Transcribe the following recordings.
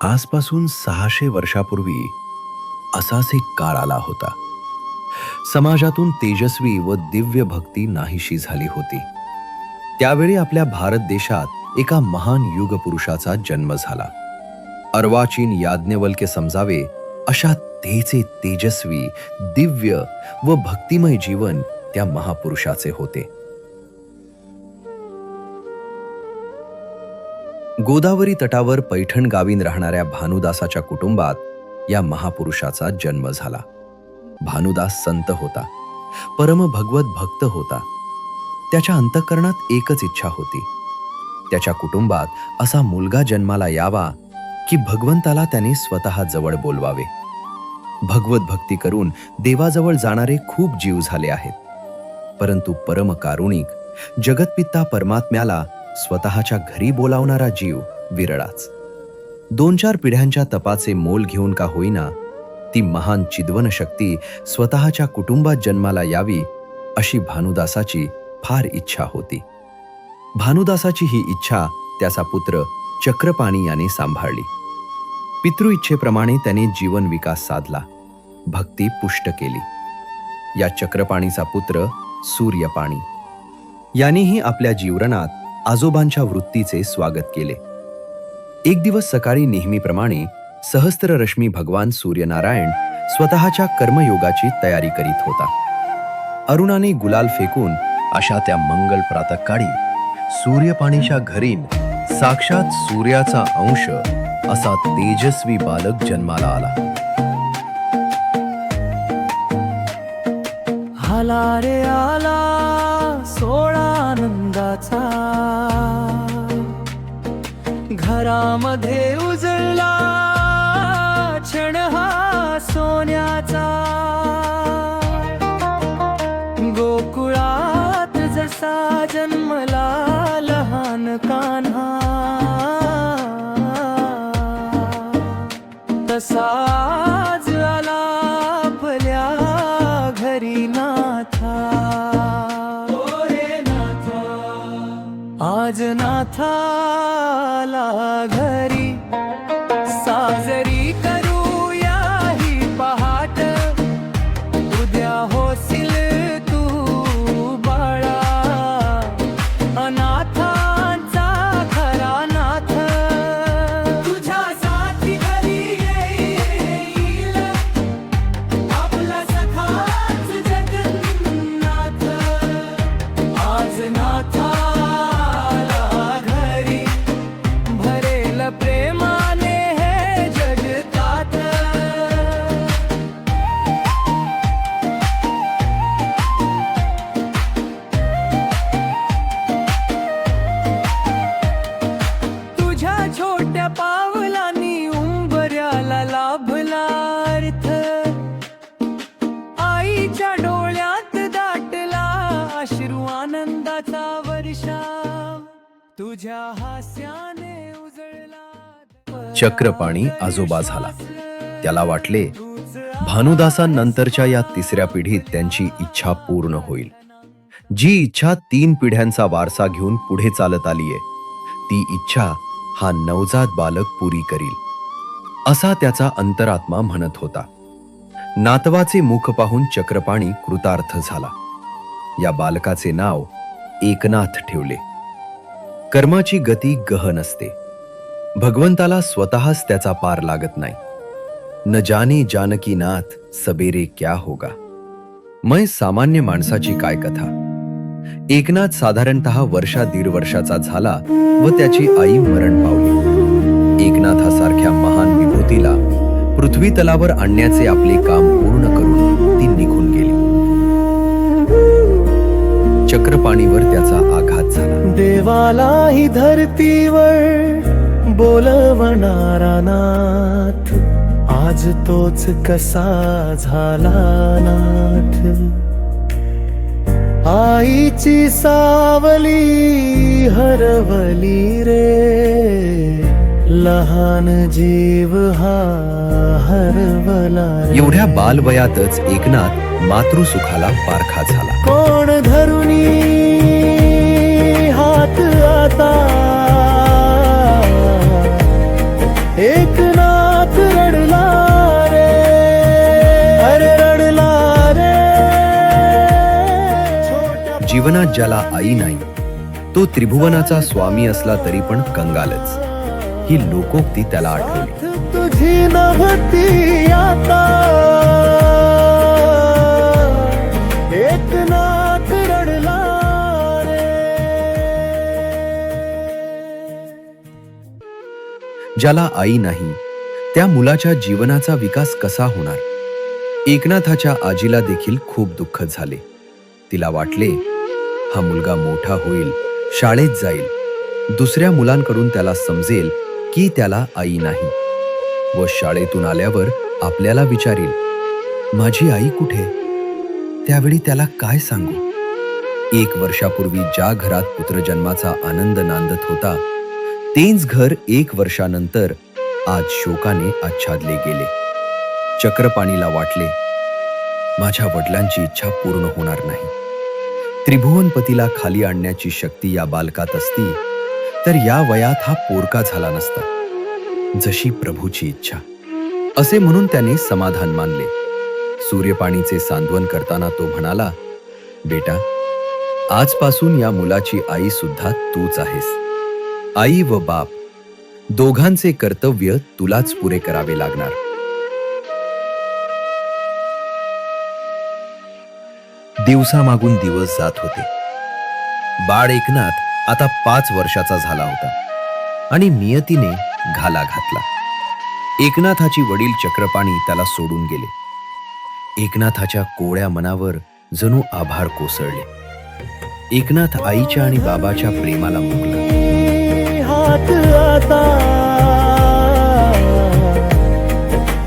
आजपासून 600 वर्षापूर्वी असाच एक काळ आला होता. समाजातून तेजस्वी व दिव्य भक्ती नाहीशी झाली होती. त्यावेळी आपल्या भारत देशात एका महान युगपुरुषाचा जन्म झाला. अर्वाचीन याज्ञवल्क्य समजावे अशा तेचे तेजस्वी, दिव्य व भक्तिमय जीवन त्या महापुरुषाचे होते. गोदावरी तटावर पैठण गावीन राहणाऱ्या भानुदासाच्या कुटुंबात या महापुरुषाचा जन्म झाला. भानुदास संत होता, परम भगवत भक्त होता. त्याच्या अंतःकरणात एकच इच्छा होती, त्याच्या कुटुंबात असा मुलगा जन्माला यावा की भगवंताला त्याने स्वतः जवळ बोलवावे. भगवत भक्ती करून देवाजवळ जाणारे खूप जीव झाले आहेत, परंतु परम कारुणिक जगतपिता परमात्म्याला स्वतःच्या घरी बोलावणारा जीव विरळाच. 2-4 पिढ्यांच्या तपाचे मोल घेऊन का होईना ती महान चिद्वन शक्ती स्वतःच्या कुटुंबात जन्माला यावी अशी भानुदासाची फार इच्छा होती. भानुदासाची ही इच्छा त्याचा पुत्र चक्रपाणी याने सांभाळली. पितृ इच्छेप्रमाणे त्याने जीवन विकास साधला, भक्ती पुष्ट केली. या चक्रपाणीचा पुत्र सूर्यपाणी यानेही आपल्या जीवनात आजोबांच्या वृत्तीचे स्वागत केले. एक दिवस सकाळी नेहमीप्रमाणे सहस्त्ररश्मी भगवान सूर्यनारायण स्वतःच्या कर्मयोगाची तयारी करीत होता. अरुणाने गुलाल फेकून अशा त्या मंगल प्रातःकाळी सूर्यपाणीच्या घरीन साक्षात सूर्याचा अंश असा तेजस्वी बालक जन्माला आला. आला रे आला सोळा आनंदाचा, घरामध्ये उजळला क्षण हा सोन्याचा. गोकुळात जसा जन्मला लहान कान्हा, तसाच आला आपल्या घरी नाथा. आज नाथाला घरी साजरी करूया ही पहाट. उद्या होशील तू बाळा अनाथांचा खरा नाथ. तुझ्यासाठी घरी येईल आपला सखाच जगन्नाथ. आज नाथा प्रेमाने हे जगतात. तुझ्या छोट्या पावलांनी उंबऱ्याला लाभला अर्थ. आईच्या डोळ्यात दाटला अश्रू आनंदाचा वर्षाव. तुझ्या हास्याने चक्रपाणी आजोबा झाला. त्याला वाटले भानुदासांनंतरच्या या 3ऱ्या पिढीत त्यांची इच्छा पूर्ण होईल. जी इच्छा 3 पिढ्यांचा वारसा घेऊन पुढे चालत आलीये, ती इच्छा हा नवजात बालक पुरी करील, असा त्याचा अंतरात्मा म्हणत होता. नातवाचे मुख पाहून चक्रपाणी कृतार्थ झाला. या बालकाचे नाव एकनाथ ठेवले. कर्माची गती गहन असते. भगवंताला स्वतःच त्याचा पार लागत नाही. न जाने जानकी नाथ सबेरे क्या होगा. मै सामान्य माणसाची काय कथा. एकनाथ साधारणतः 1.5 वर्षाचा झाला व त्याची आई मरण पावली. एकनाथासारख्या महान विभूतीला पृथ्वी तलावर आणण्याचे आपले काम पूर्ण करून ती निघून गेली. चक्रपाणीवर त्याचा आघात झाला. देवाला ही धरतीवर बोलवणारा नाथ, आज तोच कसा झाला नाथ. आईची सावली हरवली रे, लहान जीव हा हरवला रे. एवढ्या बालवयातच एकनाथ मातृसुखाला पारखा झाला. कोण धरुनी हात आता एकनाथ जीवनात ज्याला आई नाही तो त्रिभुवनाचा स्वामी असला तरी पण कंगालच, ही लोकोक्ती त्याला आठवली. तुझी नव्हती आता एकनाथ रडला रे. ज्याला आई नाही त्या मुलाच्या जीवनाचा विकास कसा होणार? एकनाथाच्या आजीला देखील खूप दुःख झाले. तिला वाटले हा मुलगा मोठा होईल, शाळेत जाईल, दुसऱ्या मुलांकडून त्याला समजेल की त्याला आई नाही व शाळेतून आल्यावर आपल्याला विचारील माझी आई कुठे? त्यावेळी त्याला काय सांगू? 1 वर्षापूर्वी ज्या घरात पुत्रजन्माचा आनंद नांदत होता तेच घर 1 वर्षानंतर आज शोकाने आच्छादले गेले. चक्रपाणीला वाटले माझ्या वडिलांची इच्छा पूर्ण होणार नाही. त्रिभुवनपतीला खाली आणण्याची शक्ती या बालकात असती तर या वयात हा पोरका झाला नसता. जशी प्रभूची इच्छा, असे म्हणून त्याने समाधान मानले. सूर्यपाणीचे सांत्वन करताना तो म्हणाला, बेटा, आजपासून या मुलाची आई सुद्धा तूच आहेस. आई व बाप दोघांचे कर्तव्य तुलाच पुरे करावे लागणार. दिवसामागून दिवस जात होते. बाळ एकनाथ आता 5 वर्षाचा झाला होता आणि नियतीने घाला घातला. एकनाथाची वडील चक्रपाणी त्याला सोडून गेले. एकनाथाच्या कोवळ्या मनावर जणू आभाळ कोसळले. एकनाथ आईच्या आणि बाबाच्या प्रेमाला मुकला. हात आता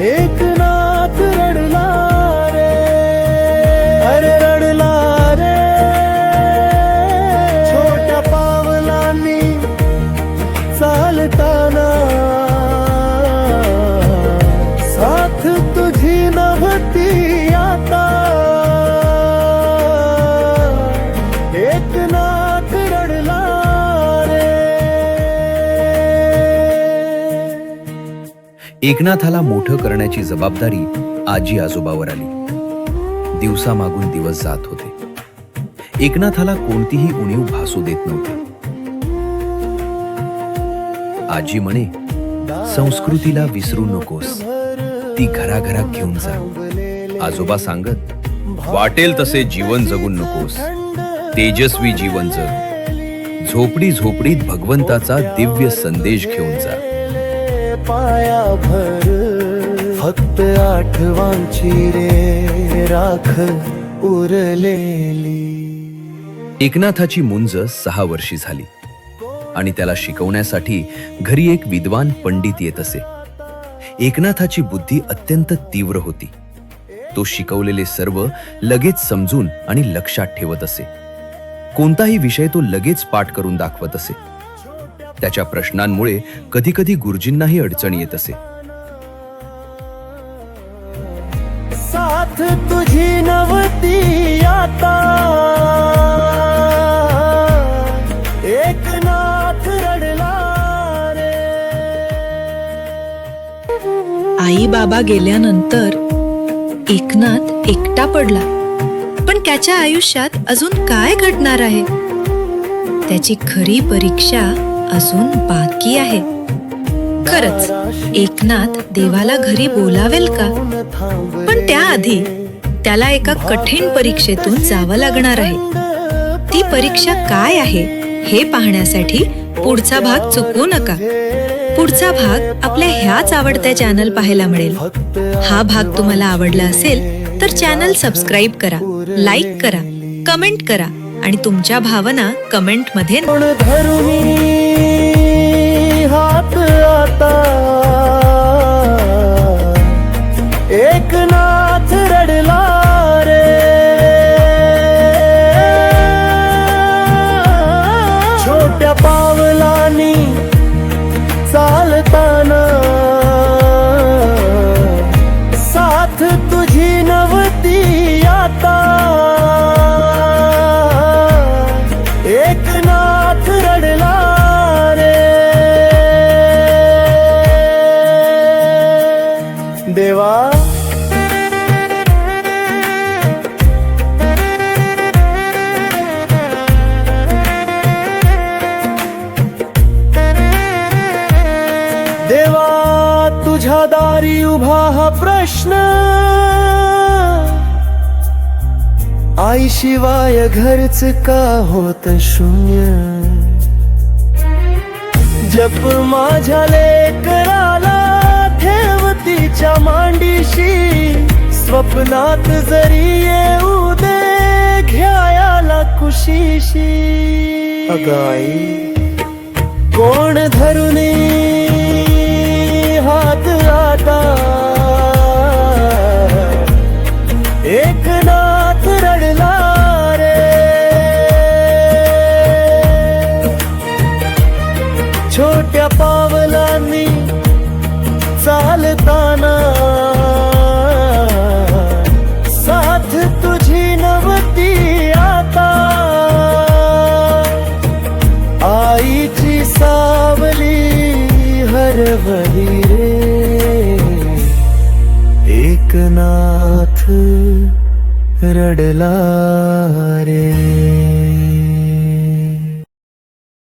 एकनाथ रडला रे, अरे रडला रे. छोट्या पावलांनी चालताना साथ तुझी नव्हती आता एकनाथ रडला रे. एकनाथाला मोठं करण्याची जबाबदारी आजी आजोबावर आली. दिवसामागून दिवस जात होते. एकनाथाला कोणतीही उणीव भासू देत नव्हती. आजी म्हणे, संस्कृतीला विसरू नकोस, ती घराघरात घेऊन जा. आजोबा सांगत, वाटेल तसे जीवन जगून नकोस, तेजस्वी जीवन जग. झोपडी झोपडीत भगवंताचा दिव्य संदेश घेऊन जा. पाया भर फक्त आठवांची रे राख उरलेली. एकनाथाची मुंज 6 वर्षी झाली आणि त्याला शिकवण्यासाठी घरी एक विद्वान पंडित येत असे. एकनाथाची बुद्धी अत्यंत तीव्र होती. तो शिकवलेले सर्व लगेच समजून आणि लक्षात ठेवत असे. कोणताही विषय तो लगेच पाठ करून दाखवत असे. त्याच्या प्रश्नांमुळे कधी कधी गुरुजींनाही अडचण येत असे. साथ तुझी नव्हती आता एकनाथ रडला रे. आई बाबा गेल्यानंतर एकनाथ एकटा पडला. पण त्याच्या आयुष्यात अजून काय घडणार आहे? त्याची खरी परीक्षा अजून बाकी आहे. खरंच एकनाथ देवाला घरी बोलावेल का? पण त्याआधी त्याला एका कठीण परीक्षेतून जावं लागणार आहे. ती परीक्षा काय आहे हे पाहण्यासाठी पुढचा भाग चुकवू नका. पुढचा भाग आपल्या ह्याच आवडत्या चॅनल पाहायला मिळेल. हा भाग तुम्हाला आवडला असेल तर चॅनल सबस्क्राईब करा, लाईक करा, कमेंट करा आणि तुमच्या भावना कमेंट मध्ये धरुनी हात आता एकनाथ रडला रे. छोट्या पावलांनी चालताना साथ तुझी नव्हती आता एकनाथ रडला रे. दारी उभा हा प्रश्न, आई शिवाय घरच का होत शून्य. जप माझ्या लेकराला ठेव तिच्या मांडीशी, स्वप्नात जरी येऊ दे घ्यायाला कुशीशी. अगाई कोण धरुनी हात आता, एकनाथ रडला रे. छोट्या पावलांनी चालताना, साथ तुझी नव्हती आता. आईची सावली हरवली रे, एकनाथ रडला रे.